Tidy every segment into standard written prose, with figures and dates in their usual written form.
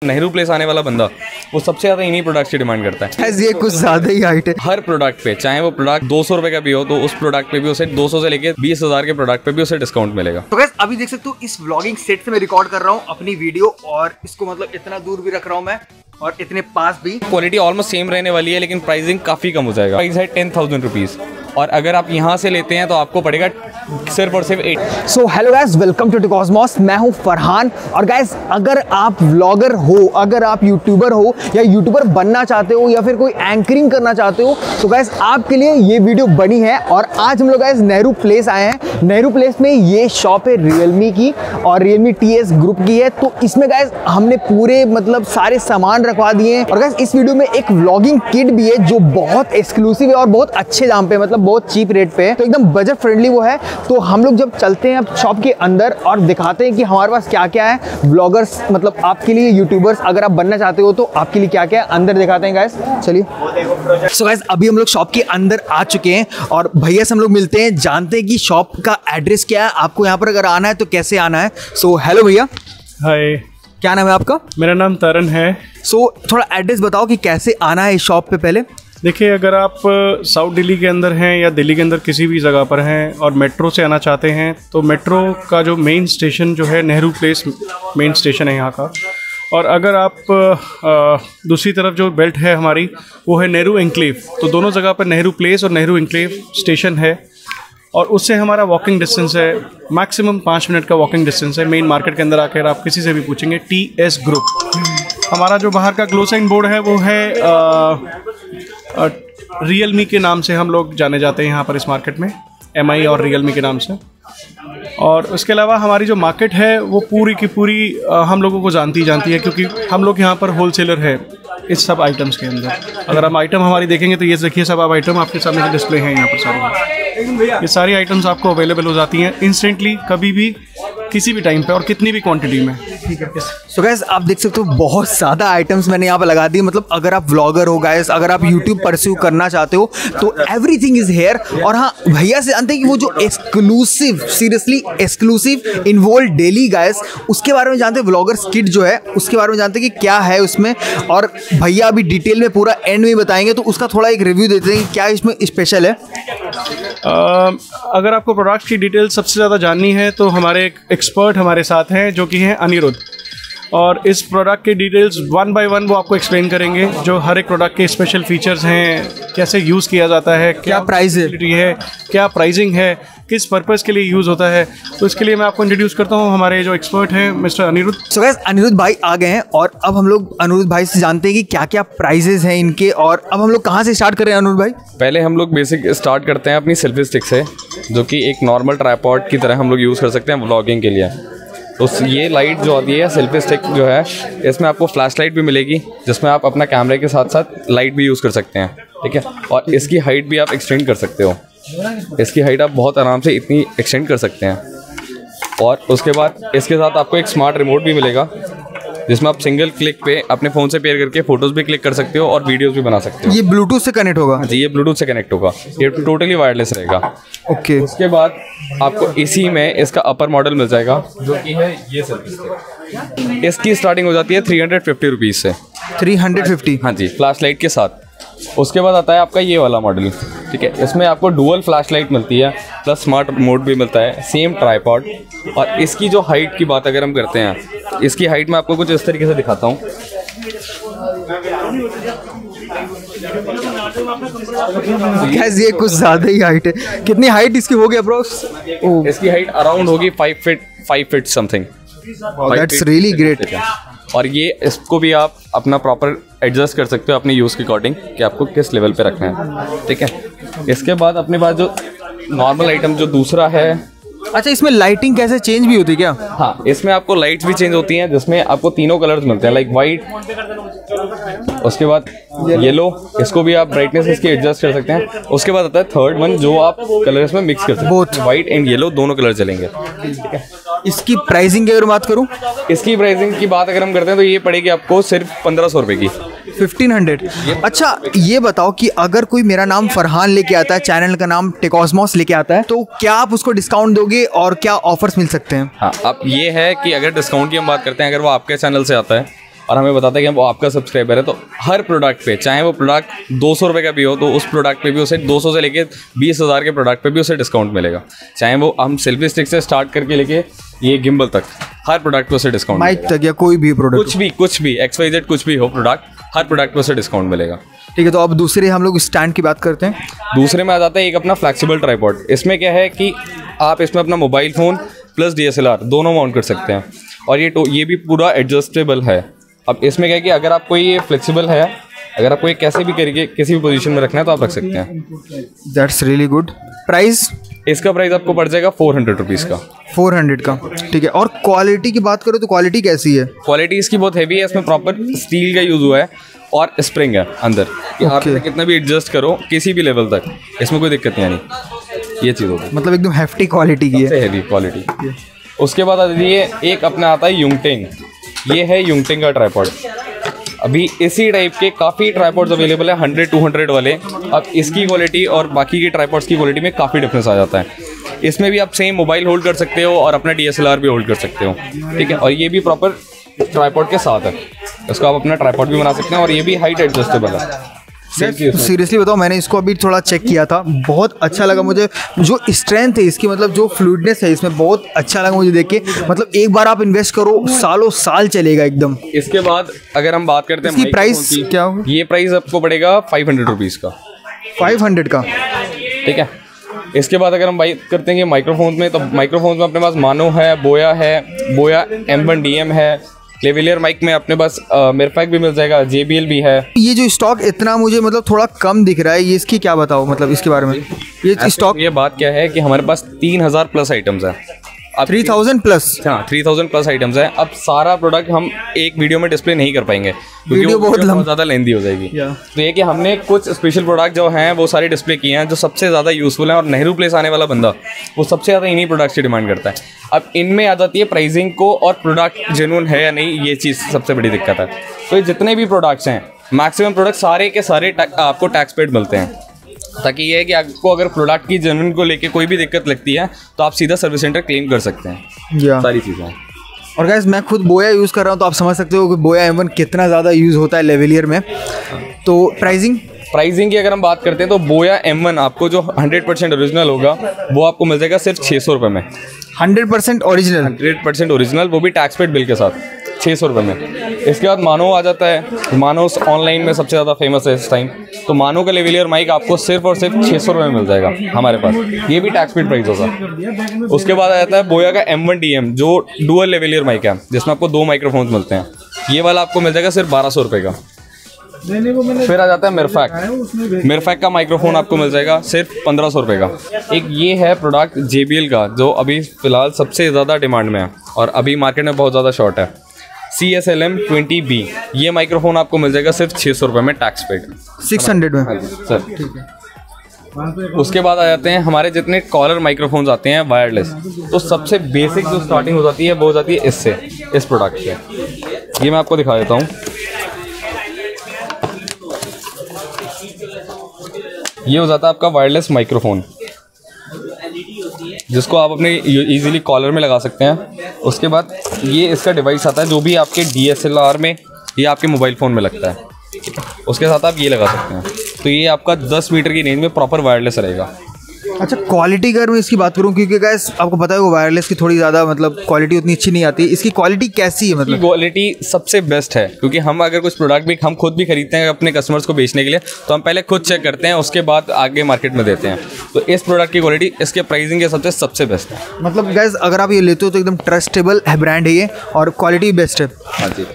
Nehru place आने वाला बंदा वो सबसे ज़्यादा इन्हीं प्रोडक्ट्स की डिमांड करता है। ये कुछ ज़्यादा ही हाइट है। हर प्रोडक्ट पे, चाहे वो प्रोडक्ट 200 रुपए का भी हो, तो उस प्रोडक्ट पे भी उसे 200 से लेके 20,000 के प्रोडक्ट पे भी उसे डिस्काउंट मिलेगा। तो गाइस अभी देख सकते हो इस व्लॉगिंग सेट से मैं रिकॉर्ड कर रहा हूँ अपनी वीडियो, और इसको मतलब इतना दूर भी रख रहा हूँ मैं और इतने पास भी। क्वालिटी ऑलमोस्ट सेम रहने वाली है, लेकिन प्राइसिंग काफ़ी कम हो जाएगा। प्राइस है 10,000 रुपीज़, और अगर आप यहाँ से लेते हैं तो आपको पड़ेगा सिर्फ और सिर्फ 8। So hello guys, welcome to TechCosmos. मैं हूँ फरहान। और गाइस अगर आप व्लॉगर हो, अगर आप यूट्यूबर हो या यूट्यूबर बनना चाहते हो या फिर कोई एंकरिंग करना चाहते हो, तो गाइस आपके लिए ये वीडियो बनी है। और आज हम लोग गाइस नेहरू प्लेस आए हैं। नेहरू प्लेस में ये शॉप है रियलमी की और रियलमी TS ग्रुप की है। तो इसमें गाइस हमने पूरे मतलब सारे सामान रखवा दिए हैं। और गाइस इस वीडियो में एक व्लॉगिंग किट भी है जो बहुत एक्सक्लूसिव है और बहुत अच्छे दाम पे, मतलब बहुत चीप रेट पे है, तो एकदम बजट फ्रेंडली वो है। तो हम लोग जब चलते हैं अब शॉप के अंदर और दिखाते हैं कि हमारे पास क्या क्या है व्लॉगर्स, मतलब आपके लिए यूट्यूबर्स अगर आप बनना चाहते हो तो आपके लिए क्या क्या है, अंदर दिखाते हैं गाइस। चलिए। सो गाइस अभी हम लोग शॉप के अंदर आ चुके हैं और भैया से हम लोग मिलते हैं, जानते हैं कि शॉप का एड्रेस क्या है, आपको यहाँ पर अगर आना है तो कैसे आना है। सो हेलो भैया। हाय, क्या नाम है आपका? मेरा नाम तरन है। सो थोड़ा एड्रेस बताओ कि कैसे आना है इस शॉप पे पहले। देखिए, अगर आप साउथ दिल्ली के अंदर हैं या दिल्ली के अंदर किसी भी जगह पर हैं और मेट्रो से आना चाहते हैं, तो मेट्रो का जो मेन स्टेशन जो है नेहरू प्लेस मेन स्टेशन है यहाँ का। और अगर आप दूसरी तरफ जो बेल्ट है हमारी वो है नेहरू एन्क्लेव, तो दोनों जगह पर नेहरू प्लेस और नेहरू एन्क्लेव स्टेशन है। और उससे हमारा वॉकिंग डिस्टेंस है, मैक्सिमम 5 मिनट का वॉकिंग डिस्टेंस है। मेन मार्केट के अंदर आकर आप किसी से भी पूछेंगे TS ग्रुप। हमारा जो बाहर का ग्लो साइन बोर्ड है वो है रियलमी के नाम से हम लोग जाने जाते हैं यहाँ पर इस मार्केट में, MI और रियलमी के नाम से। और उसके अलावा हमारी जो मार्केट है वो पूरी की पूरी हम लोगों को जानती है, क्योंकि हम लोग यहाँ पर होलसेलर है इस सब आइटम्स के अंदर। अगर हम आइटम हमारी देखेंगे तो ये देखिए, सब आप आइटम आपके सामने डिस्प्ले हैं यहाँ पर सारे। ये सारी आइटम्स आपको अवेलेबल हो जाती हैं इंस्टेंटली, कभी भी, किसी भी टाइम पे और कितनी भी क्वांटिटी में। ठीक है। सो गाइस आप देख सकते हो बहुत ज़्यादा आइटम्स मैंने यहाँ पे लगा दी। मतलब अगर आप व्लॉगर हो गाइस, अगर आप यूट्यूब परस्यू करना चाहते हो तो एवरीथिंग इज हेयर। और हाँ, भैया से जानते हैं कि वो जो exclusive, seriously exclusive involve daily guys, उसके बारे में जानते हैं। व्लॉगर्स किट जो है उसके बारे में जानते हैं कि क्या है उसमें, और भैया अभी डिटेल में पूरा एंड में बताएंगे, तो उसका थोड़ा एक रिव्यू देते हैं कि क्या इसमें स्पेशल है। अगर आपको प्रोडक्ट की डिटेल सबसे ज़्यादा जाननी है तो हमारे एक एक्सपर्ट हमारे साथ हैं जो कि हैं अनिरुद्ध, और इस प्रोडक्ट के डिटेल्स 1 by 1 वो आपको एक्सप्लेन करेंगे। जो हर एक प्रोडक्ट के स्पेशल फीचर्स हैं, कैसे यूज़ किया जाता है, क्या प्राइस है, क्या प्राइसिंग है, किस पर्पज़ के लिए यूज़ होता है। तो इसके लिए मैं आपको इंट्रोड्यूस करता हूँ हमारे जो एक्सपर्ट हैं, mister Anirudh. So guys Anirudh भाई आ गए हैं और अब हम लोग अनिरुद्ध भाई से जानते हैं कि क्या क्या प्राइजेस हैं इनके। और अब हम लोग कहाँ से स्टार्ट कर रहे हैं अनिरुद्ध भाई? पहले हम लोग बेसिक स्टार्ट करते हैं अपनी सेल्फी स्टिक से, जो कि एक नॉर्मल ट्राइपॉड की तरह हम लोग यूज़ कर सकते हैं व्लॉगिंग के लिए। तो ये लाइट जो आती है सेल्फी स्टिक जो है, इसमें आपको फ्लैश लाइट भी मिलेगी, जिसमें आप अपना कैमरे के साथ साथ लाइट भी यूज़ कर सकते हैं। ठीक है। और इसकी हाइट भी आप एक्सटेंड कर सकते हो, इसकी हाइट आप बहुत आराम से इतनी एक्सटेंड कर सकते हैं। और उसके बाद इसके साथ आपको एक स्मार्ट रिमोट भी मिलेगा, जिसमें आप सिंगल क्लिक पे अपने फ़ोन से पेयर करके फ़ोटोज़ भी क्लिक कर सकते हो और वीडियोज़ भी बना सकते हो। ये ब्लूटूथ से कनेक्ट होगा? जी, ये ब्लूटूथ से कनेक्ट होगा, ये टोटली वायरलेस रहेगा। ओके। उसके बाद आपको इसी में इसका अपर मॉडल मिल जाएगा, जो कि है ये सेल्फी स्टिक। इसकी स्टार्टिंग हो जाती है 350 रुपीज़ से। 350? हाँ जी, फ्लैश लाइट के साथ। उसके बाद आता है आपका ये वाला मॉडल। ठीक है, इसमें आपको डुअल फ्लैश लाइट मिलती है, प्लस स्मार्ट मोड भी मिलता है, सेम ट्राइपॉड। और इसकी जो हाइट की बात अगर हम करते हैं, इसकी हाइट मैं आपको कुछ इस तरीके से दिखाता हूँ। गैस ये कुछ ज़्यादा ही हाइट है। कितनी हाइट इसकी होगी अप्रोक्स? इसकी हाइट अराउंड होगी 5 feet something. That's really great. और ये इसको भी आप अपना प्रॉपर एडजस्ट कर सकते हो अपने यूज़ के अकॉर्डिंग कि आपको किस लेवल पे रखना है। ठीक है। इसके बाद अपने पास जो नॉर्मल आइटम जो दूसरा है। अच्छा, इसमें लाइटिंग कैसे चेंज भी होती है क्या? हाँ, इसमें आपको लाइट्स भी चेंज होती हैं, जिसमें आपको तीनों कलर्स मिलते हैं, लाइक वाइट, उसके बाद येलो, इसको भी आप ब्राइटनेस इसकी एडजस्ट कर सकते हैं। उसके बाद आता है थर्ड वन, जो आप कलर इसमें मिक्स कर सकते हैं, बोथ वाइट एंड येलो दोनों कलर चलेंगे। ठीक है। इसकी प्राइसिंग की अगर बात करूँ, इसकी प्राइसिंग की बात अगर हम करते हैं तो ये पड़ेगी आपको सिर्फ 1500 रुपये की। 1500। अच्छा ये बताओ कि अगर कोई मेरा नाम फरहान लेके आता है, चैनल का नाम टेकॉस्मॉस लेके आता है, तो क्या आप उसको डिस्काउंट दोगे और क्या ऑफर्स मिल सकते हैं? हाँ, अब ये है कि अगर डिस्काउंट की हम बात करते हैं, अगर वो आपके चैनल से आता है और हमें बताता है कि वो आपका सब्सक्राइबर है, तो हर प्रोडक्ट पे, चाहे वो प्रोडक्ट 200 रुपये का भी हो, तो उस प्रोडक्ट पे भी उसे 200 से लेके 20,000 के प्रोडक्ट पे भी उसे डिस्काउंट मिलेगा। चाहे वो हम सेल्फी स्टिक से स्टार्ट करके लेके ये गिम्बल तक, हर प्रोडक्ट पे उसे डिस्काउंट, माइक तक या कोई भी प्रोडक्ट, कुछ भी XYZ कुछ भी हो प्रोडक्ट, हर प्रोडक्ट पे उसे डिस्काउंट मिलेगा। ठीक है, तो अब दूसरे हम लोग स्टैंड की बात करते हैं। दूसरे में आ जाता है एक अपना फ्लेक्सिबल ट्राइपॉड। इसमें क्या है कि आप इसमें अपना मोबाइल फ़ोन प्लस DSLR दोनों माउंट कर सकते हैं, और ये भी पूरा एडजस्टेबल है। अब इसमें क्या है कि अगर आपको ये फ्लेक्सिबल है, अगर आपको ये कैसे भी करके किसी भी पोजीशन में रखना है तो आप रख सकते हैं। That's really good. प्राइस? इसका प्राइस आपको पड़ जाएगा 400 रुपीज़ का। 400 का, ठीक है। और क्वालिटी की बात करो तो क्वालिटी कैसी है? क्वालिटी इसकी बहुत हैवी है, इसमें प्रॉपर स्टील का यूज़ हुआ है और स्प्रिंग है अंदर कि आप कितना भी एडजस्ट करो किसी भी लेवल तक, इसमें कोई दिक्कत नहीं आनी। ये चीज़ होगी, मतलब एकदम हेफ्टी क्वालिटी की है, हैवी क्वालिटी। उसके बाद आ जाइए एक अपना आता है युंगटिंग। ये है युंगटिंग का ट्राइपॉड। अभी इसी टाइप के काफ़ी ट्राइपॉड्स अवेलेबल है 100-200 वाले। अब इसकी क्वालिटी और बाकी की ट्राइपॉड्स की क्वालिटी में काफ़ी डिफरेंस आ जाता है। इसमें भी आप सेम मोबाइल होल्ड कर सकते हो और अपना DSLR भी होल्ड कर सकते हो, ठीक है। और ये भी प्रॉपर ट्राइपॉड के साथ है, इसको आप अपना ट्राइपॉड भी बना सकते हैं, और ये भी हाइट एडजस्टेबल है। सीरियसली बताओ, मैंने इसको अभी थोड़ा चेक किया था, बहुत अच्छा लगा मुझे। जो स्ट्रेंथ है इसकी, मतलब जो फ्लूइडनेस है इसमें, बहुत अच्छा लगा मुझे देख के। मतलब एक बार आप इन्वेस्ट करो, सालों साल चलेगा एकदम। इसके बाद अगर हम बात करते हैं इसकी प्राइस क्या होगा? ये प्राइस आपको पड़ेगा 500 रुपीज़ का। 500 का, ठीक है। इसके बाद अगर हम बात करते हैं माइक्रोफोन में, तो माइक्रोफोन में अपने पास मानो है, बोया M1DM है। लेवलियर माइक में अपने पास मेरफैक भी मिल जाएगा, JBL भी है। ये जो स्टॉक इतना मुझे मतलब थोड़ा कम दिख रहा है, ये इसकी क्या बताओ, मतलब इसके बारे में ये स्टॉक? ये बात क्या है कि हमारे पास 3000 प्लस आइटम्स है। अब 3000 प्लस? हाँ, 3000 प्लस आइटम्स है। अब सारा प्रोडक्ट हम एक वीडियो में डिस्प्ले नहीं कर पाएंगे क्योंकि वीडियो बहुत ज़्यादा लेंदी हो जाएगी। तो ये कि हमने कुछ स्पेशल प्रोडक्ट जो हैं वो सारे डिस्प्ले किए हैं जो सबसे ज़्यादा यूज़फुल हैं, और नेहरू प्लेस आने वाला बंदा वो सबसे ज़्यादा इन्हीं प्रोडक्ट्स की डिमांड करता है। अब इनमें आ जाती है प्राइसिंग को, और प्रोडक्ट जेन्युइन है या नहीं, ये चीज़ सबसे बड़ी दिक्कत है। तो ये जितने भी प्रोडक्ट्स हैं, मैक्सिमम प्रोडक्ट सारे के सारे आपको टैक्स पेड मिलते हैं, ताकि ये है कि आपको अगर प्रोडक्ट की जेन्युइन को लेके कोई भी दिक्कत लगती है तो आप सीधा सर्विस सेंटर क्लेम कर सकते हैं। सारी चीज़ें। और गाइस मैं खुद बोया यूज़ कर रहा हूँ, तो आप समझ सकते हो कि बोया M1 कितना ज़्यादा यूज़ होता है लेवलियर में। तो प्राइसिंग की अगर हम बात करते हैं तो बोया M1 आपको जो 100% ओरिजिनल होगा वो आपको मिल जाएगा सिर्फ 600 रुपये में। 100% ओरिजिनल? 100% ओरिजिनल, वो भी टैक्स पेड बिल के साथ, 600 रुपये में। इसके बाद मानो आ जाता है। मानो ऑनलाइन में सबसे ज़्यादा फेमस है इस टाइम, तो मानो का लेवलियर माइक आपको सिर्फ और सिर्फ 600 रुपये में मिल जाएगा हमारे पास, ये भी टैक्स पेड प्राइस होगा। उसके बाद आ जाता है बोया का M1DM जो डुअल लेवलियर माइक है, जिसमें आपको 2 माइक्रोफोन्स मिलते हैं। ये वाला आपको मिल जाएगा सिर्फ 1200 रुपये का। फिर आ जाता है मेरफैक का माइक्रोफोन आपको मिल जाएगा सिर्फ 1500 रुपये का। एक ये है प्रोडक्ट JBL का जो अभी फ़िलहाल सबसे ज़्यादा डिमांड में है और अभी मार्केट में बहुत ज़्यादा शॉर्ट है। CSLM20B ये माइक्रोफोन आपको मिल जाएगा सिर्फ 600 रुपये में टैक्स पेड। 600 में सर, ठीक है। उसके बाद आ जाते हैं हमारे जितने कॉलर माइक्रोफोन्स आते हैं वायरलेस, तो सबसे बेसिक जो स्टार्टिंग हो जाती है वो हो जाती है इससे, इस प्रोडक्ट से। ये मैं आपको दिखा देता हूँ। ये हो जाता है आपका वायरलेस माइक्रोफोन, जिसको आप अपने इजीली कॉलर में लगा सकते हैं। उसके बाद ये इसका डिवाइस आता है जो भी आपके DSLR में या आपके मोबाइल फ़ोन में लगता है, उसके साथ आप ये लगा सकते हैं। तो ये आपका 10 मीटर की रेंज में प्रॉपर वायरलेस रहेगा। अच्छा, क्वालिटी अगर मैं इसकी बात करूं, क्योंकि गाइस आपको पता है वो वायरलेस की थोड़ी ज़्यादा मतलब क्वालिटी उतनी अच्छी नहीं आती, इसकी क्वालिटी कैसी है? मतलब क्वालिटी सबसे बेस्ट है, क्योंकि हम अगर कुछ प्रोडक्ट भी हम खुद भी खरीदते हैं अपने कस्टमर्स को बेचने के लिए, तो हम पहले खुद चेक करते हैं, उसके बाद आगे मार्केट में देते हैं। तो इस प्रोडक्ट की क्वालिटी इसके प्राइसिंग के सबसे बेस्ट है। मतलब गाइस अगर आप ये लेते हो तो एकदम ट्रस्टेबल है ब्रांड है ये, और क्वालिटी बेस्ट है। हाँ जी।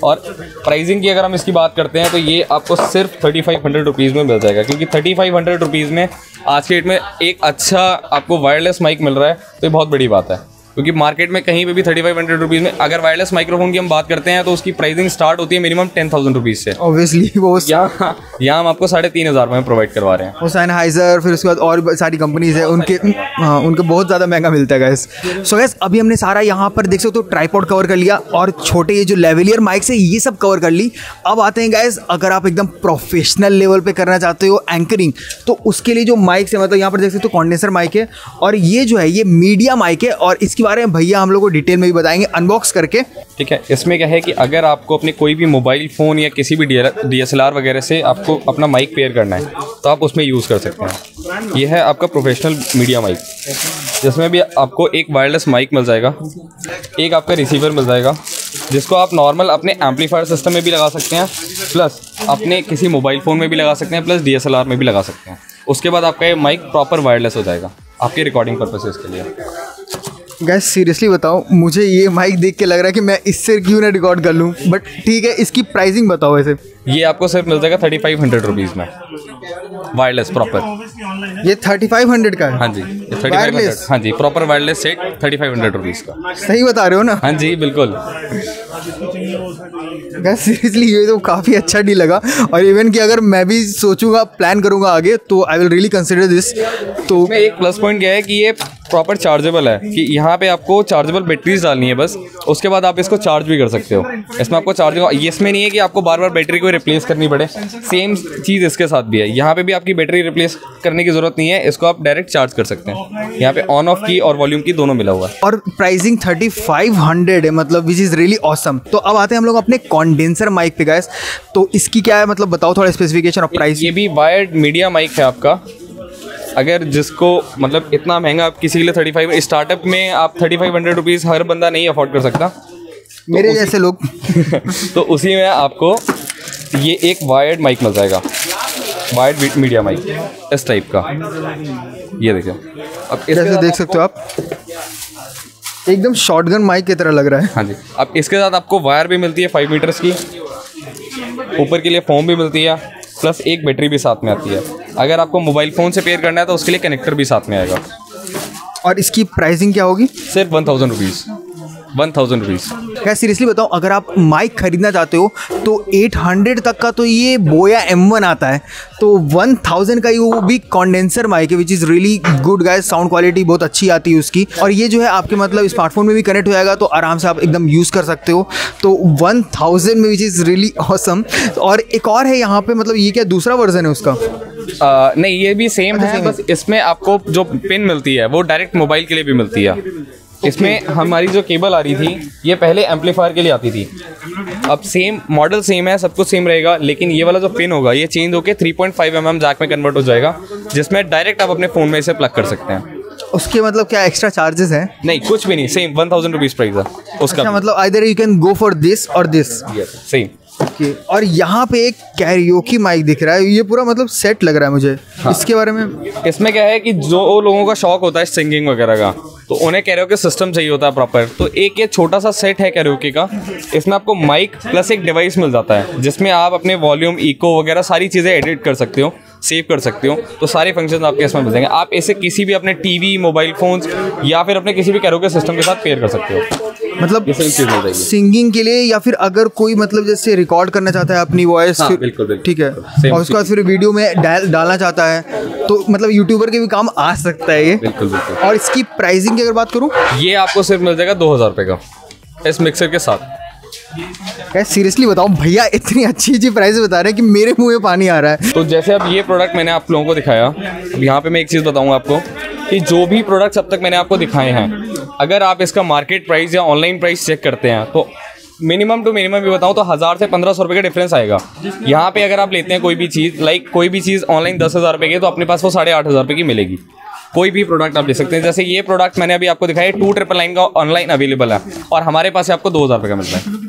और प्राइसिंग की अगर हम इसकी बात करते हैं तो ये आपको सिर्फ 3500 रुपीज़ में मिल जाएगा, क्योंकि 3500 रुपीज़ में आज के डेट में एक अच्छा आपको वायरलेस माइक मिल रहा है, तो ये बहुत बड़ी बात है। क्योंकि मार्केट में कहीं पे भी 3500 रुपीज़ में अगर वायरलेस माइक्रोफोन की हम बात करते हैं तो उसकी प्राइसिंग स्टार्ट होती है मिनिमम 10,000 रुपीज़ से। ऑब्वियसली वो यहाँ हम आपको 3500 में प्रोवाइड करवा रहे हैं। वो Sennheiser, फिर उसके बाद और सारी कंपनीज है उनके, हाँ उनके बहुत ज़्यादा महंगा मिलता है गैस। सो गैस अभी हमने सारा यहाँ पर देख सकते हो ट्राइपॉड कवर कर लिया, और छोटे ये जो लेवलियर माइक्स है ये सब कवर कर ली। अब आते हैं गैस, अगर आप एकदम प्रोफेशनल लेवल पे करना चाहते हो एंकरिंग, तो उसके लिए जो माइक्स है, मतलब यहाँ पर देख सकते हो कंडेंसर माइक है, और ये जो है ये मीडिया माइक है, और इसकी बारे में भैया हम लोग को डिटेल में भी बताएंगे अनबॉक्स करके। ठीक है, इसमें क्या है कि अगर आपको अपने कोई भी मोबाइल फ़ोन या किसी भी DSLR वगैरह से आपको अपना माइक पेयर करना है तो आप उसमें यूज़ कर सकते हैं। यह है आपका प्रोफेशनल मीडिया माइक, जिसमें भी आपको एक वायरलेस माइक मिल जाएगा, एक आपका रिसीवर मिल जाएगा, जिसको आप नॉर्मल अपने एम्पलीफायर सिस्टम में भी लगा सकते हैं, प्लस अपने किसी मोबाइल फ़ोन में भी लगा सकते हैं, प्लस DSLR में भी लगा सकते हैं। उसके बाद आपका ये माइक प्रॉपर वायरलेस हो जाएगा आपके रिकॉर्डिंग पर्पसेस के लिए। गैस सीरियसली बताओ, मुझे ये माइक देख के लग रहा है कि मैं इससे क्यों ना रिकॉर्ड कर लूँ, बट ठीक है, इसकी प्राइसिंग बताओ वैसे। ये आपको सिर्फ मिल जाएगा 3500 रुपीज़ में, वायरलेस प्रॉपर। ये 3500 का है? हाँ जी, ये 3500। हाँ जी, प्रॉपर वायरलेस सेट 3500 रुपीज़ का। सही बता रहे हो ना? हाँ जी बिल्कुल। गैस सीरियसली ये तो काफ़ी अच्छा डील लगा, और इवन कि अगर मैं भी सोचूंगा, प्लान करूंगा आगे, तो I will really consider this. तो एक प्लस पॉइंट क्या है कि ये प्रॉपर चार्जेबल है, कि यहाँ पे आपको चार्जेबल बैटरीज डालनी है बस, उसके बाद आप इसको चार्ज भी कर सकते हो। इसमें आपको चार्जिंग, इसमें नहीं है कि आपको बार बार बैटरी को रिप्लेस करनी पड़े। सेम चीज़ इसके साथ भी है, यहाँ पे भी आपकी बैटरी रिप्लेस करने की ज़रूरत नहीं है, इसको आप डायरेक्ट चार्ज कर सकते हैं। यहाँ पे ऑन ऑफ की और वॉल्यूम की दोनों मिला हुआ है। और प्राइसिंग 3500 है, मतलब विच इज़ रियली ऑसम। तो अब आते हैं हम लोग अपने कंडेंसर माइक पे गाइस, तो इसकी क्या है, मतलब बताओ थोड़ा स्पेसिफिकेशन और प्राइस। ये भी वायर्ड मीडिया माइक है आपका। अगर जिसको मतलब इतना महंगा आप किसी के लिए 35 स्टार्टअप में आप 3500 रुपीज़ हर बंदा नहीं अफोर्ड कर सकता, मेरे जैसे लोग तो उसी में आपको ये एक वायर्ड माइक मिल जाएगा, वायर्ड मीडिया माइक इस टाइप का। ये देखिए, अब जैसे देख सकते हो आप, एकदम शॉटगन माइक की तरह लग रहा है। हाँ जी, अब इसके साथ आपको वायर भी मिलती है 5 मीटर्स की, ऊपर के लिए फोम भी मिलती है, प्लस एक बैटरी भी साथ में आती है। अगर आपको मोबाइल फ़ोन से पेयर करना है तो उसके लिए कनेक्टर भी साथ में आएगा। और इसकी प्राइसिंग क्या होगी? सिर्फ 1000 रुपीज़। 1000 रुपीज़। क्या सीरियसली बताओ, अगर आप माइक खरीदना चाहते हो तो 800 तक का तो ये बोया M1 आता है, तो 1000 का ही वो भी कंडेंसर माइक है, which is really good guys. Sound quality बहुत अच्छी आती है उसकी, और ये जो है आपके मतलब स्मार्टफोन में भी कनेक्ट हो जाएगा, तो आराम से आप एकदम यूज़ कर सकते हो। तो 1000 में, विच इज़ रियली ऑसम। और एक और है यहाँ पे, मतलब ये क्या दूसरा वर्जन है उसका? नहीं, ये भी सेम है, बस इसमें आपको जो पिन मिलती है वो डायरेक्ट मोबाइल के लिए भी मिलती है। इसमें हमारी जो केबल आ रही थी ये पहले एम्पलीफायर के लिए आती थी, अब सेम मॉडल सेम है, सब कुछ सेम रहेगा, लेकिन ये वाला जो पिन होगा ये चेंज होकर 3.5 mm जैक में कन्वर्ट हो जाएगा, जिसमें डायरेक्ट आप अपने फ़ोन में इसे प्लग कर सकते हैं। उसके मतलब क्या एक्स्ट्रा चार्जेस हैं? नहीं, कुछ भी नहीं, सेम 1000 रुपीज़ प्राइस है उसका। अच्छा, मतलब either you can go for this और दिस। सेम। ओके, और यहाँ पे एक कैरियोकी माइक दिख रहा है, ये पूरा मतलब सेट लग रहा है मुझे। हाँ। इसके बारे में? इसमें क्या है कि जो लोगों का शौक होता है सिंगिंग वगैरह का, तो उन्हें कैरियोकी सिस्टम चाहिए होता है प्रॉपर, तो एक ये छोटा सा सेट है कैरियोकी का। इसमें आपको माइक प्लस एक डिवाइस मिल जाता है, जिसमें आप अपने वॉल्यूम, इको वगैरह सारी चीज़ें एडिट कर सकते हो, सेव कर सकते हो, तो सारे फंक्शन आपके इसमें मिल जाएंगे। आप इसे किसी भी अपने टीवी, मोबाइल फोन्स या फिर अपने किसी भी कैरियोकी सिस्टम के साथ पेयर कर सकते हो। मतलब सिंगिंग के लिए, या फिर अगर कोई मतलब जैसे रिकॉर्ड करना चाहता है अपनी वॉइस, हाँ, बिल्कुल, ठीक है, और उसके बाद फिर वीडियो में डालना चाहता है, तो मतलब यूट्यूबर के भी काम आ सकता है ये। बिल्कुल बिल्कुल। और इसकी प्राइसिंग की अगर बात करूँ, ये आपको सिर्फ मिल जाएगा 2000 रुपये का इस मिक्सर के साथ। सीरियसली बताओ भैया, इतनी अच्छी प्राइस बता रहे हैं कि मेरे मुंह में पानी आ रहा है। तो जैसे अब ये प्रोडक्ट मैंने आप लोगों को दिखाया, अब यहाँ पे मैं एक चीज़ बताऊँगा आपको कि जो भी प्रोडक्ट्स अब तक मैंने आपको दिखाए हैं, अगर आप इसका मार्केट प्राइस या ऑनलाइन प्राइस चेक करते हैं तो मिनिमम टू मिनिमम भी बताऊँ तो 1000 से 1500 रुपये का डिफरेंस आएगा। यहाँ पे अगर आप लेते हैं कोई भी चीज़, लाइक कोई भी चीज़ ऑनलाइन 10,000 रुपये की, तो अपने पास वो 8500 रुपये की मिलेगी। कोई भी प्रोडक्ट आप ले सकते हैं, जैसे ये प्रोडक्ट मैंने अभी आपको दिखाया 2999 का ऑनलाइन अवेलेबल है, और हमारे पास आपको 2000 रुपये का मिलता है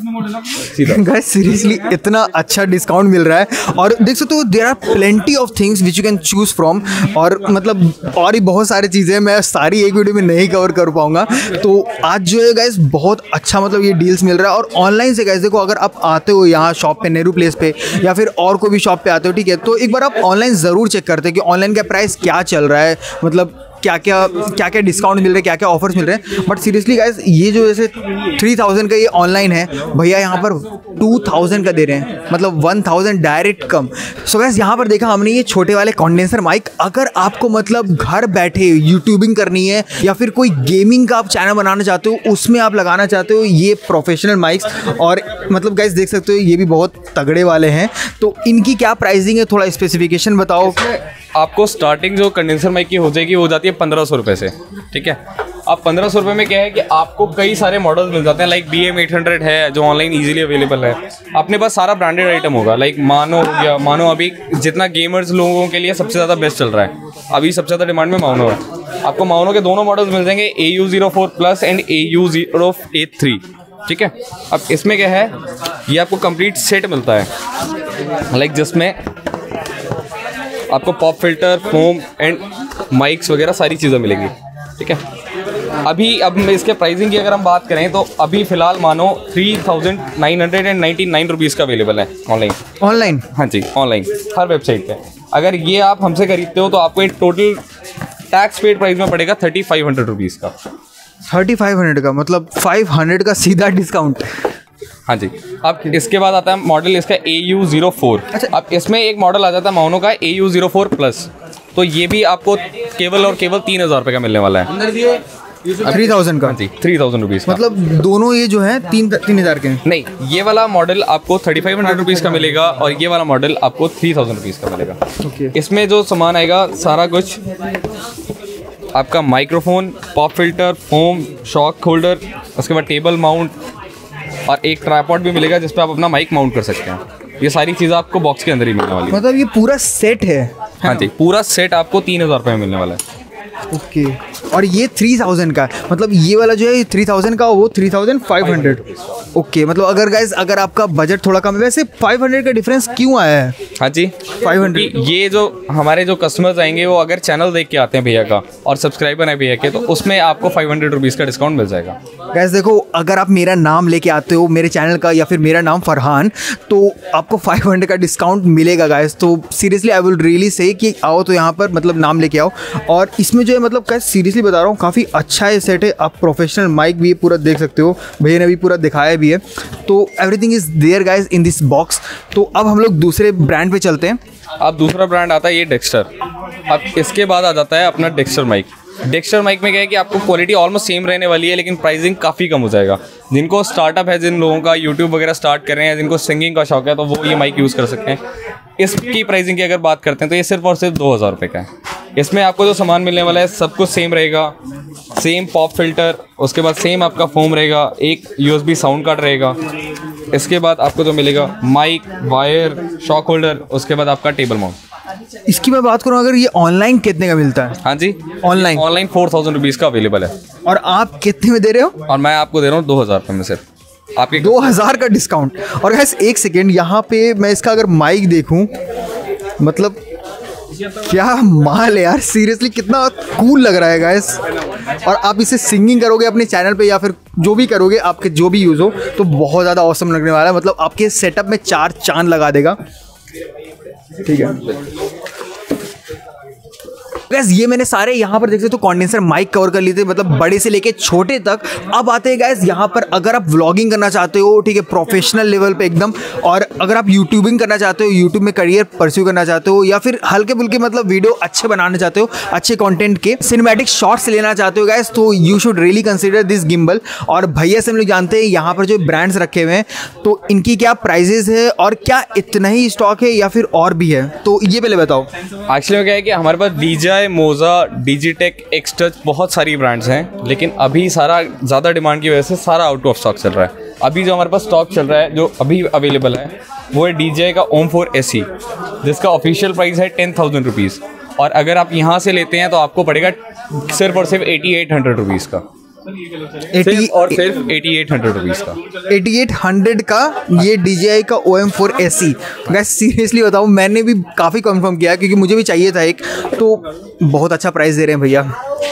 सीधा। गाइस सीरियसली इतना अच्छा डिस्काउंट मिल रहा है, और देख सकते हो there are plenty of things which you can choose from, और मतलब और ही बहुत सारी चीज़ें मैं सारी एक वीडियो में नहीं कवर कर पाऊंगा। तो आज जो है गाइस बहुत अच्छा मतलब ये डील्स मिल रहा है। और ऑनलाइन से गाइस देखो, अगर आप आते हो यहाँ शॉप पे, नेहरू प्लेस पे, या फिर और कोई भी शॉप पे आते हो, ठीक है, तो एक बार आप ऑनलाइन ज़रूर चेक करते हैं कि ऑनलाइन का प्राइस क्या चल रहा है, मतलब क्या क्या डिस्काउंट मिल रहे हैं, क्या क्या ऑफर्स मिल रहे हैं। बट सीरियसली गाइस, ये जो जैसे 3000 का ये ऑनलाइन है, भैया यहाँ पर 2000 का दे रहे हैं, मतलब 1000 डायरेक्ट कम। सो गाइस यहाँ पर देखा हमने ये छोटे वाले कंडेंसर माइक। अगर आपको मतलब घर बैठे यूट्यूबिंग करनी है, या फिर कोई गेमिंग का आप चैनल बनाना चाहते हो, उसमें आप लगाना चाहते हो ये प्रोफेशनल माइक्स, और मतलब गाइस देख सकते हो ये भी बहुत तगड़े वाले हैं। तो इनकी क्या प्राइसिंग है, थोड़ा स्पेसिफिकेशन बताओ। आपको स्टार्टिंग जो कंडेंसर माइक की हो जाएगी वो जाती है 1500 रुपये से, ठीक है। अब 1500 रुपये में क्या है कि आपको कई सारे मॉडल्स मिल जाते हैं, लाइक BM800 है जो ऑनलाइन इजीली अवेलेबल है। अपने पास सारा ब्रांडेड आइटम होगा, लाइक मानो हो गया। मानो अभी जितना गेमर्स लोगों के लिए सबसे ज़्यादा बेस्ट चल रहा है, अभी सबसे ज़्यादा डिमांड में मानो है। आपको मानो के दोनों मॉडल्स मिल जाएंगे, AU04 Plus एंड AU08 ठीक है। अब इसमें क्या है, ये आपको कंप्लीट सेट मिलता है, लाइक जिसमें आपको pop filter, foam and mics वगैरह सारी चीज़ें मिलेंगी, ठीक है। अब इसके प्राइसिंग की अगर हम बात करें तो अभी फ़िलहाल मानो 3999 रुपीज़ का अवेलेबल है ऑनलाइन। हाँ जी, ऑनलाइन हर वेबसाइट पे। अगर ये आप हमसे खरीदते हो तो आपको एक टोटल टैक्स पेड प्राइस में पड़ेगा 3500 रुपीज़ का। 3500 का मतलब 500 का सीधा डिस्काउंट। हाँ जी। अब इसके बाद आता है मॉडल इसका AU04। अच्छा, अब इसमें एक मॉडल आ जाता है मानो का AU04 Plus, तो ये भी आपको केवल और केवल 3000 रुपये का मिलने वाला है। 3000 का? जी, 3000 रुपीज़। मतलब दोनों ये जो है 3000 के? नहीं, ये वाला मॉडल आपको 3500 रुपीज़ का मिलेगा और ये वाला मॉडल आपको 3000 रुपीज़ का मिलेगा। ओके। इसमें जो सामान आएगा सारा कुछ आपका microphone, pop filter, foam, shock holder, उसके बाद टेबल माउंट और एक ट्राइपॉड भी मिलेगा जिस पे आप अपना माइक माउंट कर सकते हैं। ये सारी चीज़ें आपको बॉक्स के अंदर ही मिलने वाली है। मतलब ये पूरा सेट है? हाँ जी, पूरा सेट आपको 3000 रुपये में मिलने वाला है। ओके। और ये 3000 का, मतलब ये वाला जो है 3000 का, वो 3500। ओके, मतलब अगर गाइस अगर आपका बजट थोड़ा कम है, वैसे 500 का डिफरेंस क्यों आया है? हाँ जी, 500। ये जो हमारे जो कस्टमर्स आएंगे वो अगर चैनल देख के आते हैं भैया का और सब्सक्राइबर है भैया के, तो उसमें आपको 500 रुपीज़ का डिस्काउंट मिल जाएगा। गाइस देखो, अगर आप मेरा नाम लेके आते हो मेरे चैनल का, या फिर मेरा नाम फरहान, तो आपको 500 का डिस्काउंट मिलेगा गाइस। तो seriously I will really say कि आओ तो यहाँ पर मतलब नाम लेके आओ। और इसमें जो है मतलब गाइस सीरियसली बता रहा हूँ, काफ़ी अच्छा है सेट है। आप प्रोफेशनल माइक भी पूरा देख सकते हो, भैया ने भी पूरा दिखाया भी है। तो everything is there guys in this box. तो अब हम लोग दूसरे ब्रांड पे चलते हैं। अब दूसरा ब्रांड आता है ये डेक्स्टर। अब इसके बाद आ जाता है अपना डेक्स्टर माइक। डेक्स्टर माइक में क्या है कि आपको क्वालिटी ऑलमोस्ट सेम रहने वाली है, लेकिन प्राइसिंग काफ़ी कम हो जाएगा। जिनको स्टार्टअप है, जिन लोगों का यूट्यूब वगैरह स्टार्ट कर रहे हैं, जिनको सिंगिंग का शौक है, तो वो ये माइक यूज़ कर सकते हैं। इसकी प्राइसिंग की अगर बात करते हैं तो ये सिर्फ और सिर्फ 2000 रुपये का है। इसमें आपको जो सामान मिलने वाला है सब कुछ सेम रहेगा, सेम पॉप फिल्टर, उसके बाद सेम आपका फोम रहेगा, एक USB साउंड कार्ड रहेगा। इसके बाद आपको जो मिलेगा माइक, वायर, शॉक होल्डर, उसके बाद आपका टेबल माउंट। इसकी मैं बात करूँ, अगर ये ऑनलाइन कितने का मिलता है? हाँ जी, ऑनलाइन 4000 रुपीज़ का अवेलेबल है। और आप कितने में दे रहे हो? और मैं आपको दे रहा हूँ 2000 रुपये में सिर्फ। आपके 2000 का डिस्काउंट। और गाइस एक सेकेंड, यहाँ पे मैं इसका अगर माइक देखूँ, मतलब क्या माल है यार, सीरियसली कितना कूल लग रहा है गाइस। और आप इसे सिंगिंग करोगे अपने चैनल पे या फिर जो भी करोगे, आपके जो भी यूज़ हो, तो बहुत ज़्यादा ऑसम लगने वाला है। मतलब आपके सेटअप में 4 चांद लगा देगा। ठीक है गैस, ये मैंने सारे यहाँ पर देख सकते हो कंडेंसर माइक कवर कर लिए थे, मतलब बड़े से लेके छोटे तक। अब आते हैं गैस यहाँ पर, अगर आप व्लॉगिंग करना चाहते हो, ठीक है, प्रोफेशनल लेवल पे एकदम, और अगर आप यूट्यूबिंग करना चाहते हो, यूट्यूब में करियर परस्यू करना चाहते हो, या फिर हल्के फुल्के मतलब वीडियो अच्छे बनाना चाहते हो, अच्छे कंटेंट के सिनेमैटिक शॉट्स लेना चाहते हो गैस, तो you should really consider this gimbal. और भैया से हम लोग जानते हैं यहाँ पर जो ब्रांड्स रखे हुए हैं, तो इनकी क्या प्राइजेज है और क्या इतना ही स्टॉक है या फिर और भी है, तो ये पहले बताओ। एक्चुअली क्या है कि हमारे पास DJI, मोजा, डिजिटेक, एक्सटच बहुत सारी ब्रांड्स हैं, लेकिन अभी सारा ज़्यादा डिमांड की वजह से सारा आउट ऑफ स्टॉक चल रहा है। अभी जो हमारे पास स्टॉक चल रहा है, जो अभी अवेलेबल है, वो है DJI का OM 4 SE, जिसका ऑफिशियल प्राइस है 10,000 रुपीज़। और अगर आप यहाँ से लेते हैं तो आपको पड़ेगा सिर्फ और सिर्फ 8800 रुपीज़ का। और सिर्फ 8800 रुपीज़ का। 8800 का ये DJI का OM 4 SE। गैस सीरियसली बताऊँ, मैंने भी काफ़ी कंफर्म किया क्योंकि मुझे भी चाहिए था एक, तो बहुत अच्छा प्राइस दे रहे हैं भैया।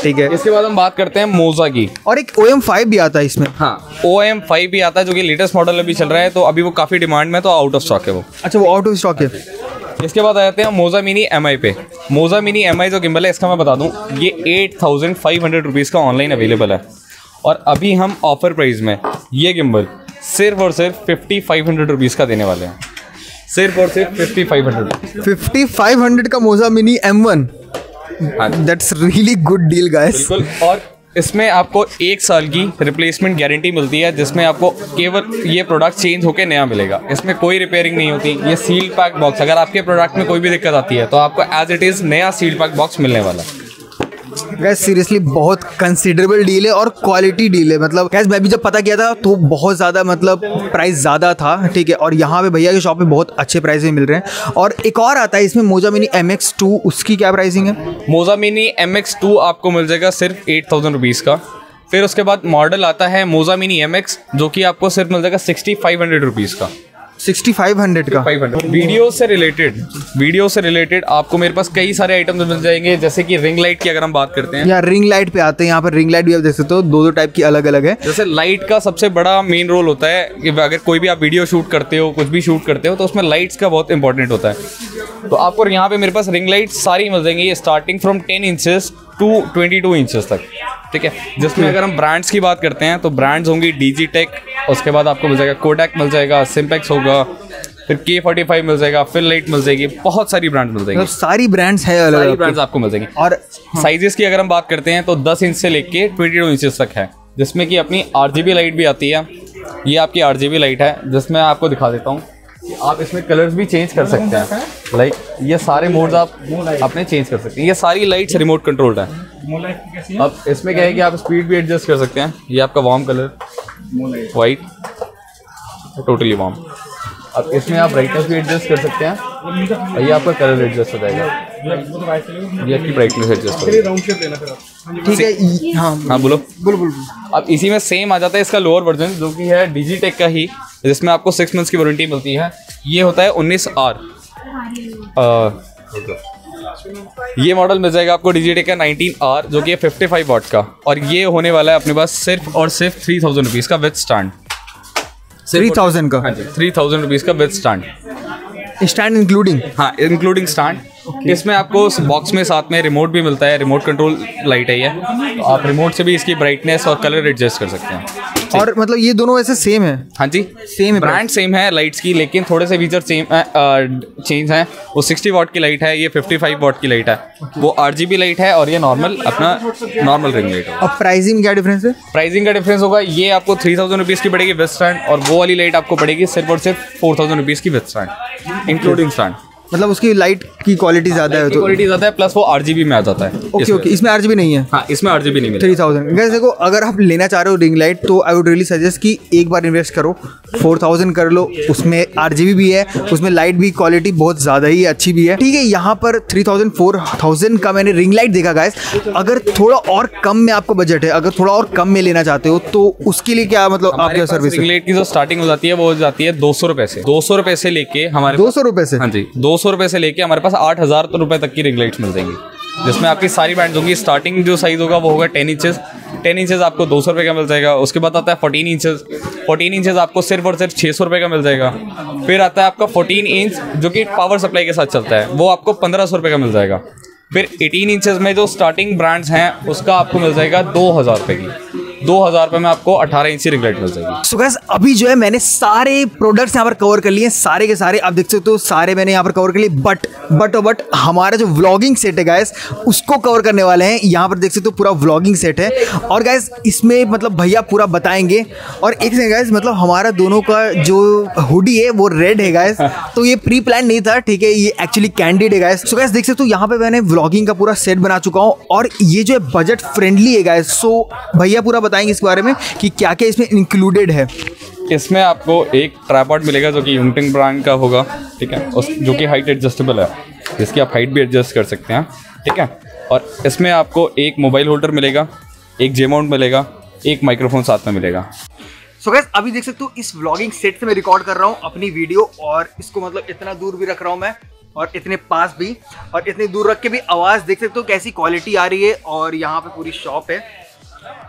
ठीक है, इसके बाद हम बात करते हैं मोजा की। और एक OM 5 भी आता है इसमें। हाँ, OM 5 भी आता है, जो कि लेटेस्ट मॉडल अभी चल रहा है, तो अभी वो काफ़ी डिमांड में, तो आउट ऑफ स्टॉक है वो। अच्छा, वो आउट ऑफ स्टॉक है। इसके बाद आ जाते हैं मोजा मिनी MI पे। मोजा मिनी MI जो गिम्बल है, इसका मैं बता दूं, ये 8500 रुपीज़ का ऑनलाइन अवेलेबल है। और अभी हम ऑफर प्राइस में ये गिम्बल सिर्फ और सिर्फ 5500 रुपीज़ का देने वाले हैं। सिर्फ और सिर्फ 5500 का मोजा mini M1। That's really good deal guys. बिल्कुल। और इसमें आपको 1 साल की रिप्लेसमेंट गारंटी मिलती है, जिसमें आपको केवल ये प्रोडक्ट चेंज होकर नया मिलेगा। इसमें कोई रिपेयरिंग नहीं होती। ये सील पैक बॉक्स, अगर आपके प्रोडक्ट में कोई भी दिक्कत आती है तो आपको एज इट इज़ नया सील पैक बॉक्स मिलने वाला है। गैस सीरियसली बहुत कंसिडरेबल डील है और क्वालिटी डील है। मतलब गैस मैं भी जब पता किया था तो बहुत ज़्यादा मतलब प्राइस ज़्यादा था, ठीक है। और यहाँ पे भैया के शॉप पे बहुत अच्छे प्राइस में मिल रहे हैं। और एक और आता है इसमें मोजा मिनी MX2, उसकी क्या प्राइसिंग है? मोजा मिनी MX2 आपको मिल जाएगा सिर्फ 8000 रुपीज़ का। फिर उसके बाद मॉडल आता है मोजा मिनी MX, जो कि आपको सिर्फ मिल जाएगा 6500 रुपीज़ का। 6500 का। 500। वीडियो से रिलेटेड आपको मेरे पास कई सारे आइटम मिल जाएंगे, जैसे कि रिंग लाइट की अगर हम बात करते हैं। यार रिंग लाइट पे आते हैं, यहाँ पर रिंग लाइट भी आप देख सकते हो, दो टाइप की अलग अलग है। जैसे लाइट का सबसे बड़ा मेन रोल होता है कि अगर कोई भी आप वीडियो शूट करते हो, कुछ भी शूट करते हो, तो उसमें लाइट्स का बहुत इंपॉर्टेंट होता है। तो आपको यहाँ पे मेरे पास रिंग लाइट सारी मिल जाएंगी, starting from 10 inches to 22 inches तक, ठीक है। जिसमें अगर हम ब्रांड्स की बात करते हैं तो ब्रांड्स होंगी डिजिटेक, उसके बाद आपको मिल जाएगा कोडैक मिल जाएगा, सिम्पेक्स होगा, फिर K45 मिल जाएगा, फिल लाइट मिल जाएगी, बहुत सारी ब्रांड्स मिल जाएंगी। सारी ब्रांड्स है, अलग सारी ब्रांड्स आपको मिल जाएंगी। और साइजेस की अगर हम बात करते हैं तो 10 इंच से लेके 22 इंचेस तक है, जिसमें कि अपनी RGB लाइट भी आती है। ये आपकी RGB लाइट है, जिसमें आपको दिखा देता हूँ कि आप इसमें कलर्स भी चेंज कर सकते हैं। लाइक ये सारे मोड्स आप अपने चेंज कर सकते हैं। ये सारी लाइट्स रिमोट कंट्रोल्ड है। अब इसमें क्या है कि आप स्पीड भी एडजस्ट कर सकते हैं। ये आपका warm colour white, totally warm. अब इसमें आप ब्राइटनेस भी एडजस्ट कर सकते हैं और ये आपका कलर एडजस्ट हो जाएगा। ये आपकी ब्राइटनेस एडजस्ट हो जाएगी, ठीक है। हाँ बोलो। अब इसी में सेम आ जाता है इसका लोअर वर्जन, जो कि है डिजिटेक का ही, जिसमें आपको 6 मंथ्स की वारंटी मिलती है। ये होता है 19R। ये मॉडल मिल जाएगा आपको डिजिटेक का 19R, जो कि है 55 वाट का, और ये होने वाला है अपने पास सिर्फ और सिर्फ 3000 रुपीज़ का विद स्टैंड। 3000 का? हाँ जी, 3000 रुपीज़ का विद स्टैंड इंक्लूडिंग? हाँ, इंक्लूडिंग स्टैंड। इसमें आपको बॉक्स में साथ में रिमोट भी मिलता है, रिमोट कंट्रोल लाइट है ये, तो आप रिमोट से भी इसकी ब्राइटनेस और कलर एडजस्ट कर सकते हैं। और मतलब ये दोनों वैसे सेम है? हाँ जी, सेम है, ब्रांड सेम है लाइट्स की, लेकिन थोड़े से फीचर चेंज हैं। वो 60 वाट की लाइट है, ये 55 वाट की लाइट है। वो RGB लाइट है और ये नॉर्मल अपना नॉर्मल रिंग लाइट है। और प्राइसिंग क्या डिफरेंस है? प्राइसिंग का डिफरेंस होगा, ये आपको 3000 रुपीज़ की पड़ेगी विद स्टैंड, और वो वाली लाइट आपको पड़ेगी सिर्फ और सिर्फ 4000 रुपीज़ की विद स्टैंड, इंक्लूडिंग स्टैंड। मतलब उसकी लाइट की क्वालिटी ज़्यादा है, तो क्वालिटी ज़्यादा है, प्लस वो RGB में आ जाता है। ओके, इसमें RGB नहीं है? हाँ, इसमें RGB नहीं मिलेगा। 3000। गैस देखो, अगर आप लेना चाह रहे हो रिंग लाइट तो आई वुड रियली सजेस्ट कि एक बार इन्वेस्ट करो, 4000 कर लो। उसमें RGB भी है, उसमें लाइट भी क्वालिटी बहुत ज़्यादा ही अच्छी भी है, ठीक है। यहाँ पर 3000 4000 का मैंने रिंग लाइट देखा गैस। अगर थोड़ा और कम में आपको बजट है, अगर थोड़ा और कम में लेना चाहते हो तो उसके लिए क्या मतलब आपकी सर्विस? रिंग लाइट की जो स्टार्टिंग हो जाती है वो हो जाती है 200 रुपये से। 200 रुपये से लेके हमारे 200 रुपये से? हाँ जी, 200 रुपये से लेके हमारे पास 8000 रुपये तक की रिंग लाइट्स मिल जाएंगी, जिसमें आपकी सारी ब्रांड्स होंगी। स्टार्टिंग जो साइज़ होगा वो होगा 10 इंचेस। 10 इंचेस आपको 200 रुपये का मिल जाएगा। उसके बाद आता है 14 इंचेस। 14 इंचेस आपको सिर्फ और सिर्फ 600 रुपये का मिल जाएगा। फिर आता है आपका 14 इंच, जो कि पावर सप्लाई के साथ चलता है, वो आपको 1500 रुपये का मिल जाएगा। फिर 18 इंचेस में जो स्टार्टिंग ब्रांड्स हैं उसका आपको मिल जाएगा 2000 रुपये की। 2000 रुपये में आपको 18 इंच की रिंग लाइट मिल जाएगी। सो गाइस, अभी जो है मैंने सारे प्रोडक्ट्स यहाँ पर कवर कर लिए, सारे के सारे आप देख सकते हो, सारे मैंने यहाँ पर कवर कर लिए। बट हमारा जो व्लॉगिंग सेट है गाइस, उसको कवर करने वाले हैं। यहाँ पर देख सकते हो पूरा व्लॉगिंग सेट है, और गाइस इसमें मतलब भैया पूरा बताएंगे। और एक सेकंड गाइस, मतलब हमारा दोनों का जो हुडी है वो रेड है गाइस, तो ये प्री प्लान नहीं था, ठीक है, ये एक्चुअली कैंडिड है गाइस। सो गाइस देख सकते हो यहाँ पे मैंने व्लॉगिंग का पूरा सेट बना चुका हूँ, और ये जो है बजट फ्रेंडली है गाइस। सो भैया पूरा बताएंगे इस बारे में कि क्या क्या इसमें इंक्लूडेड है। इसमें आपको एक ट्राइपॉड मिलेगा जो कि यूनिटिंग ब्रांड का होगा, ठीक है, जो कि हाइट एडजस्टेबल है, जिसकी आप हाइट भी एडजस्ट कर सकते हैं, ठीक है। और इसमें आपको एक मोबाइल होल्डर मिलेगा, एक जे माउंट मिलेगा, एक माइक्रोफोन साथ में मिलेगा। सो गाइस, अभी देख सकते हो इस व्लॉगिंग सेट से मैं रिकॉर्ड कर रहा हूँ अपनी वीडियो, और इसको मतलब इतना दूर भी रख रहा हूँ मैं, और इतने पास भी, और इतनी दूर रख के भी आवाज़ देख सकते हो कैसी क्वालिटी आ रही है। और यहाँ पे पूरी शॉप है,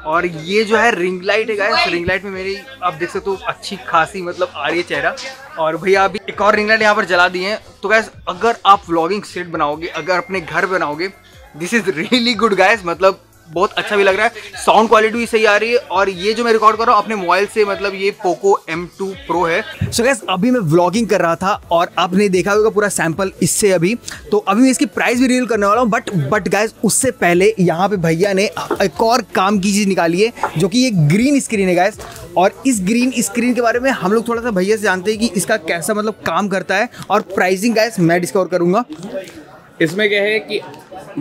और ये जो है रिंग लाइट है गाइस। रिंग लाइट में मेरी आप देख सकते हो अच्छी खासी मतलब आ रही है चेहरा। और भैया अभी एक और रिंग लाइट यहाँ पर जला दी है। तो गाइस, अगर आप व्लॉगिंग सेट बनाओगे, अगर अपने घर बनाओगे, this is really good guys. मतलब बहुत अच्छा भी लग रहा है, साउंड क्वालिटी भी सही आ रही है। और ये जो मैं रिकॉर्ड कर रहा हूँ अपने मोबाइल से, मतलब ये पोको M2 Pro है। सो गाइस, अभी मैं व्लॉगिंग कर रहा था और आपने देखा होगा पूरा सैंपल इससे अभी, तो अभी मैं इसकी प्राइस भी रिवील करने वाला हूँ। बट गाइस, उससे पहले यहाँ पे भैया ने एक और काम की चीज़ निकाली है, जो कि ये ग्रीन स्क्रीन है गाइस। और इस ग्रीन स्क्रीन के बारे में हम लोग थोड़ा सा भैया से जानते हैं कि इसका कैसा मतलब काम करता है, और प्राइसिंग गाइस मैं डिस्कवर करूँगा। इसमें क्या है कि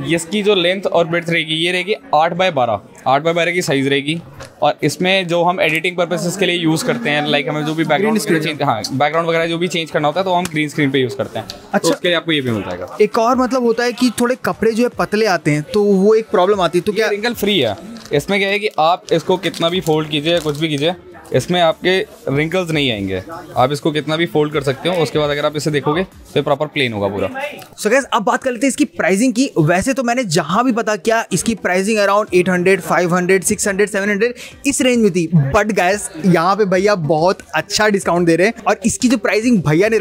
इसकी जो लेंथ और ब्रेड्थ रहेगी ये रहेगी 8x12 की साइज़ रहेगी। और इसमें जो हम एडिटिंग पर्पसेस के लिए यूज़ करते हैं, लाइक हमें जो भी बैकग्राउंड वगैरह जो भी चेंज करना होता है तो हम ग्रीन स्क्रीन पे यूज़ करते हैं। अच्छा, तो उसके लिए आपको ये भी मिल जाएगा। एक और मतलब होता है कि थोड़े कपड़े जो है पतले आते हैं तो वो एक प्रॉब्लम आती है, तो क्या रिंकल फ्री है। इसमें क्या है कि आप इसको कितना भी फोल्ड कीजिए, कुछ भी कीजिए, इसमें आपके रिंकल्स नहीं आएंगे। आप इसको कितना भी फोल्ड कर सकते हो, उसके बाद अगर आप इसे देखोगे तो प्रॉपर प्लेन होगा पूरा। सो गाइस अब बात कर लेते हैं इसकी प्राइसिंग की। वैसे तो मैंने जहां भी पता किया इसकी प्राइसिंग अराउंड 800, 500, 600, 700 इस रेंज में थी, बट गाइस यहाँ पे भैया बहुत अच्छा डिस्काउंट दे रहे हैं और इसकी जो प्राइसिंग भैया ने